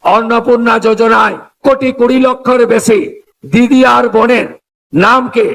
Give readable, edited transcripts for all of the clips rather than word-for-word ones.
অন্নপূর্ণা যোজনায় 1,20,00,000 বেশি দিদি আর বোনের নামকে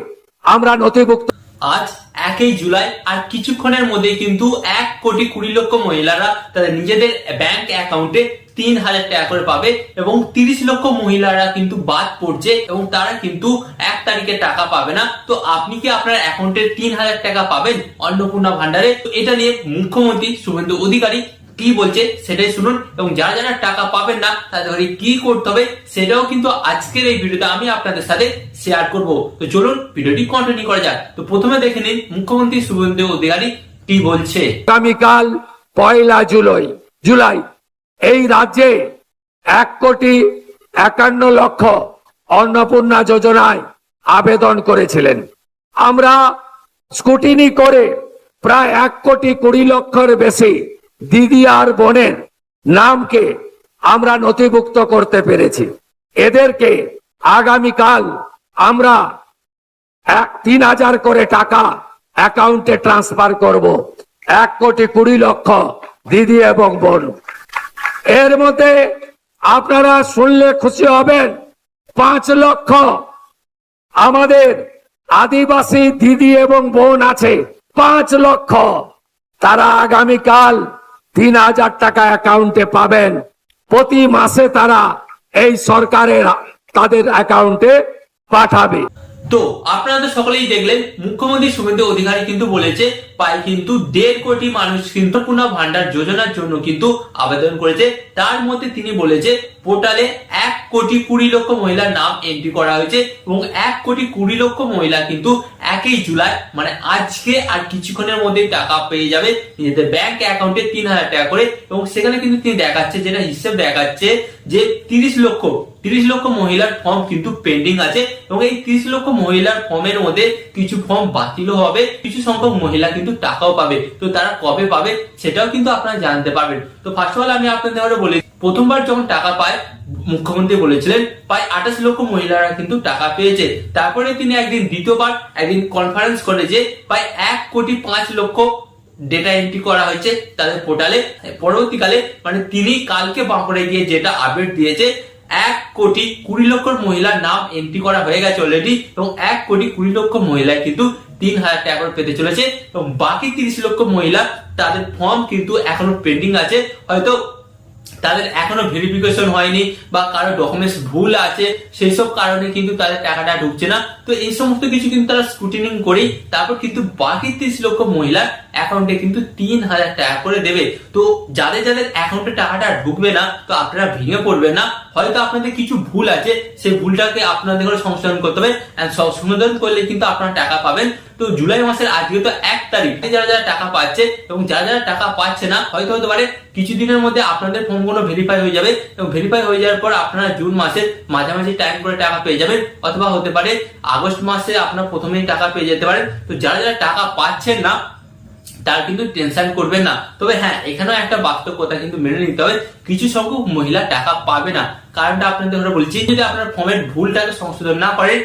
আমরা নথিভুক্ত। আজ 1 জুলাই আর কিছুক্ষণের মধ্যে কিন্তু 1,20,00,000 মহিলারা তাদের নিজেদের ব্যাংক অ্যাকাউন্টে 3,000 টাকা করে পাবে এবং 30 লক্ষ মহিলারা কিন্তু বাদ পড়ছে এবং তারা কিন্তু 1 তারিখে টাকা পাবে না। তো আপনি কি আপনার অ্যাকাউন্টে 3,000 টাকা পাবেন অন্নপূর্ণা ভান্ডারে? তো এটা নিয়ে মুখ্যমন্ত্রী শুভেন্দু অধিকারী কি বলছে সেটাই শুনুন, এবং যারা যারা টাকা পাবেন না তাদের কি করতে হবে সেটাও কিন্তু আজকের এই ভিডিওতে আমি আপনাদের সাথে শেয়ার করব। তো চলুন ভিডিওটি কন্টিনিউ করা যাক। তো প্রথমে দেখে নিন মুখ্যমন্ত্রী শুভেন্দু অধিকারী কি বলছে। আগামীকাল 1 জুলাই এই রাজ্যে 1,51,00,000 অন্নপূর্ণা যোজনায় আবেদন করেছিলেন। আমরা স্কুটিনি করে প্রায় 1,20,00,000 বেশি দিদি আর বোনের নামকে আমরা নথিভুক্ত করতে পেরেছি। এদেরকে আগামীকাল আমরা 3,000 করে টাকা অ্যাকাউন্টে ট্রান্সফার করব। 1,20,00,000 দিদি এবং বোন। এর মধ্যে আপনারা শুনলে খুশি হবেন, 5 লক্ষ আমাদের আদিবাসী দিদি এবং বোন আছে, 5 লক্ষ। তারা আগামীকাল 3,000 টাকা অ্যাকাউন্টে পাবেন। প্রতি মাসে তারা এই সরকারের তাদের অ্যাকাউন্টে পাঠাবে। তো আপনারা তো সকলেই দেখলেন মুখ্যমন্ত্রী শুভেন্দু অধিকারী কিন্তু বলেছে প্রায় কিন্তু 1.5 কোটি মানুষ কিন্তু অন্নপূর্ণা ভান্ডার যোজনার জন্য কিন্তু আবেদন করেছে। তার মধ্যে তিনি বলেছে পোর্টালে 1,20,00,000 মহিলার নাম এন্ট্রি করা হয়েছে এবং 1,20,00,000 মহিলা কিন্তু 1 জুলাই মানে আজকে আর কিছুক্ষণের মধ্যে টাকা পেয়ে যাবে নিজেদের ব্যাংক অ্যাকাউন্টে 3,000 টাকা করে। এবং সেখানে কিন্তু তিনি দেখাচ্ছে, যেটা হিসেব দেখাচ্ছে যে 30 লক্ষ মহিলার ফর্ম কিন্তু পেন্ডিং আছে এবং এই 30 লক্ষ মহিলার ফর্মের মধ্যে কিছু ফর্ম বাতিলও হবে, কিছু সংখ্যক মহিলা কিন্তু টাকাও পাবে। তো তারা কবে পাবে সেটাও কিন্তু আপনারা জানতে পারবেন। তো ফার্স্ট অফ অল আমি আপনাদের বলি, প্রথমবার যখন টাকা পায় মুখ্যমন্ত্রী বলেছিলেন প্রায় 28 লক্ষ মহিলারা কিন্তু টাকা পেয়েছে। তারপরে তিনি দ্বিতীয়বার একদিন কনফারেন্স করে যে প্রায় 1,05,00,000 ডেটা এন্ট্রি করা হয়েছে তাদের পোর্টালে। পরবর্তীকালে মানে তিনি কালকে বাঁকুড়ে গিয়ে যেটা আপডেট দিয়েছে 1,20,00,000 মহিলার নাম এন্ট্রি করা হয়ে গেছে অলরেডি এবং 1,20,00,000 মহিলা কিন্তু 3,000 টাকা করে পেতে চলেছে এবং বাকি 30 লক্ষ মহিলা তাদের ফর্ম কিন্তু এখনো পেন্ডিং আছে। হয়তো তাদের এখনো ভেরিফিকেশন হয়নি বা কারো ডকুমেন্টস ভুল আছে, সেই সব কারণে কিন্তু তাদের টাকাটা ঢুকছে না। তো এই সমস্ত কিছু কিন্তু তারা স্ক্রুটিনিং করে তারপর কিন্তু বাকি 30 লক্ষ মহিলার অ্যাকাউন্টে কিন্তু 3,000 টাকা করে দেবে। তো যাদের যাদের অ্যাকাউন্টে টাকাটা ঢুকবে না তো আপনারা ভেঙে পড়বেন না। হয়তো আপনাদের কিছু ভুল আছে, সেই ভুলটাকে আপনাদের সংশোধন করতে হবে, সংশোধন করলে কিন্তু আপনারা টাকা পাবেন। তো জুলাই মাসের আজকে তো 1 তারিখ, যারা যারা টাকা পাচ্ছে এবং যারা যারা টাকা পাচ্ছে না হয়তো হতে পারে কিছুদিনের মধ্যে আপনাদের ফর্মগুলো ভেরিফাই হয়ে যাবে এবং ভেরিফাই হয়ে যাওয়ার পর আপনারা জুন মাসের মাঝামাঝি টাইম করে টাকা পেয়ে যাবেন, অথবা হতে পারে আগস্ট মাসে আপনারা প্রথমেই টাকা পেয়ে যেতে পারেন। তো যারা যারা টাকা পাচ্ছেন না তার কিন্তু টেনশন করবেন না। তবে হ্যাঁ, এখানেও একটা বাস্তব কথা কিন্তু মেনে নিতে হবে, কিছু সংখ্যক মহিলা টাকা পাবে না। কারণটা আপনাদের বলছি, যদি আপনার ফর্মের ভুলটাকে সংশোধন না করেন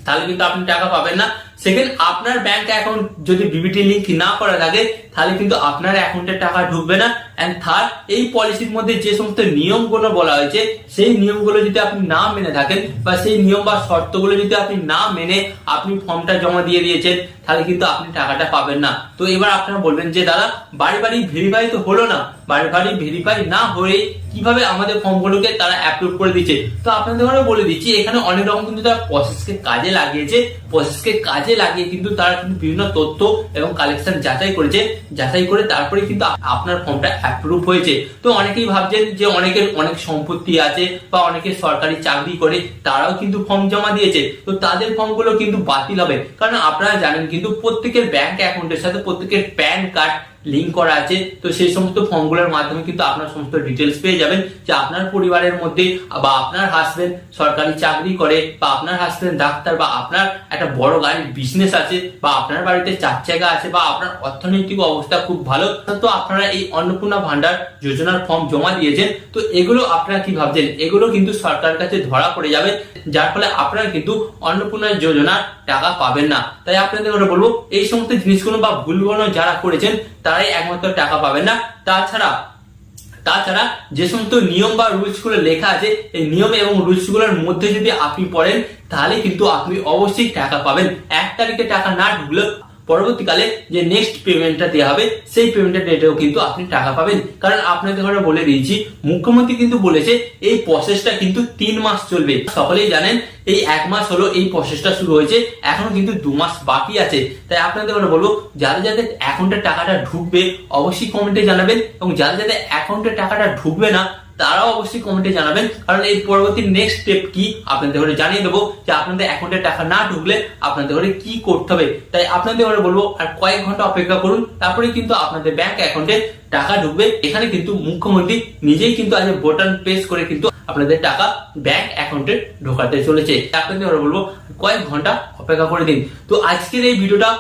তাহলে কিন্তু আপনি টাকা পাবেন না। সেকেন্ড, আপনার ব্যাংক অ্যাকাউন্ট যদি বিবিটি লিংক না করা থাকে তাহলে কিন্তু আপনার অ্যাকাউন্টে টাকা ঢুকবে না। এন্ড থার্ড, এই পলিসির মধ্যে যে সমস্ত নিয়মগুলো বলা হয়েছে সেই নিয়মগুলো যদি আপনি না মেনে থাকেন বা সেই নিয়ম বা শর্তগুলো যদি আপনি না মেনে আপনি ফর্মটা জমা দিয়ে দিয়েছেন তাহলে কিন্তু আপনি টাকাটা পাবেন না। তো এবার আপনারা বলবেন যে দাদা বাড়ি বাড়ি ভেরিফাই তো হলো না, বাড়ি বাড়ি ভেরিফাই না হয়ে কিভাবে আমাদের ফর্মগুলোকে তারা অ্যাপ্রুভ করে দিচ্ছে? তো আপনাদের বলে দিচ্ছি, এখানে অনেক রকম কিন্তু তারা প্রসেসকে কাজে লাগিয়েছে। প্রসেসকে কাজে লাগিয়ে কিন্তু তারা কিন্তু বিভিন্ন তথ্য এবং কালেকশন যাচাই করেছে, যাচাই করে তারপরে কিন্তু আপনার ফর্মটা অ্যাপ্রুভ হয়েছে। তো অনেকেই ভাবছেন যে অনেকের অনেক সম্পত্তি আছে বা অনেকে সরকারি চাকরি করে তারাও কিন্তু ফর্ম জমা দিয়েছে, তো তাদের ফর্মগুলো কিন্তু বাতিল হবে। কারণ আপনারা জানেন কিন্তু প্রত্যেকের ব্যাংক অ্যাকাউন্টের সাথে প্রত্যেকের প্যান কার্ড লিংক করা আছে। তো সেই সমস্ত ফর্মগুলোর মাধ্যমে কিন্তু আপনার সমস্ত ডিটেলস পেয়ে যাবেন যে আপনার পরিবারের মধ্যে বা আপনার হাজবেন্ড সরকারি চাকরি করে বা আপনার হাজবেন্ড ডাক্তার বা আপনার একটা বড় গাড়ির বিজনেস আছে বা আপনার বাড়িতে 4 চাকা আছে বা আপনার অর্থনৈতিক অবস্থা খুব ভালো। তো আপনারা এই অন্নপূর্ণা ভান্ডার যোজনার ফর্ম জমা দিয়েছেন। তো এগুলো আপনারা কি ভাবছেন, এগুলো কিন্তু সরকারের কাছে ধরা পড়ে যাবে, যার ফলে আপনারা কিন্তু অন্নপূর্ণা যোজনার টাকা পাবেন না। তাই আপনাদের বলবো এই সমস্ত জিনিসগুলো বা ভুলগুলো যারা করেছেন তারাই একমাত্র টাকা পাবেন না। তাছাড়া তাছাড়া যে সমস্ত নিয়ম বা রুলস গুলো লেখা আছে, এই নিয়ম এবং রুলস গুলোর মধ্যে যদি আপনি পড়েন তাহলে কিন্তু আপনি অবশ্যই টাকা পাবেন। 1 তারিখে টাকা না ঢুকলেও পরবর্তীকালে যে নেক্সট পেমেন্টটা দেওয়া হবে সেই পেমেন্টের ডেটেও কিন্তু আপনি টাকা পাবেন। কারণ আপনাদের ঘরে বলে দিয়েছি, মুখ্যমন্ত্রী কিন্তু বলেছে এই প্রসেসটা কিন্তু 3 মাস চলবে। সকলেই জানেন এই 1 মাস হলো এই প্রসেসটা শুরু হয়েছে, এখনো কিন্তু 2 মাস বাকি আছে। তাই আপনাদের ঘরে বলবো, যাদের যাদের অ্যাকাউন্টে টাকাটা ঢুকবে অবশ্যই কমেন্টে জানাবেন, এবং যাদের যাদের অ্যাকাউন্টে টাকাটা ঢুকবে না তারাও অবশ্যই কমেন্টে জানাবেন। কারণ এই পরবর্তী নেক্সট স্টেপ কি আপনাদের ঘরে জানিয়ে দেবো, যে আপনাদের অ্যাকাউন্টে টাকা না ঢুকলে আপনাদের ঘরে কি করতে হবে। তাই আপনাদের ঘরে বলবো আর কয়েক ঘন্টা অপেক্ষা করুন, তারপরে কিন্তু আপনাদের ব্যাংক অ্যাকাউন্টে টাকা ঢুকবে। এখানে কিন্তু মুখ্যমন্ত্রী নিজেই কিন্তু আজ বোতাম প্রেস করে কিন্তু আপনাদের টাকা ব্যাংক অ্যাকাউন্টে ঢোকাতে চলেছে। আপনাদের ঘরে বলবো কয়েক ঘন্টা অপেক্ষা করে দিন। তো আজকের এই ভিডিওটা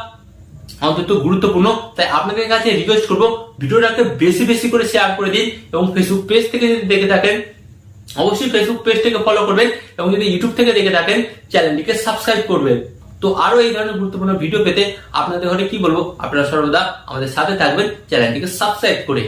অন্তত গুরুত্বপূর্ণ, তাই আপনাদের কাছে রিকোয়েস্ট করবো ভিডিওটাকে বেশি বেশি করে শেয়ার করে দিন, এবং ফেসবুক পেজ থেকে যদি দেখে থাকেন অবশ্যই ফেসবুক পেজটাকে ফলো করবেন, এবং যদি ইউটিউব থেকে দেখে থাকেন চ্যানেলটিকে সাবস্ক্রাইব করবেন। তো আরো এই ধরনের গুরুত্বপূর্ণ ভিডিও পেতে আপনাদের ঘরে কি বলবো, আপনারা সর্বদা আমাদের সাথে থাকবেন চ্যানেলটিকে সাবস্ক্রাইব করে।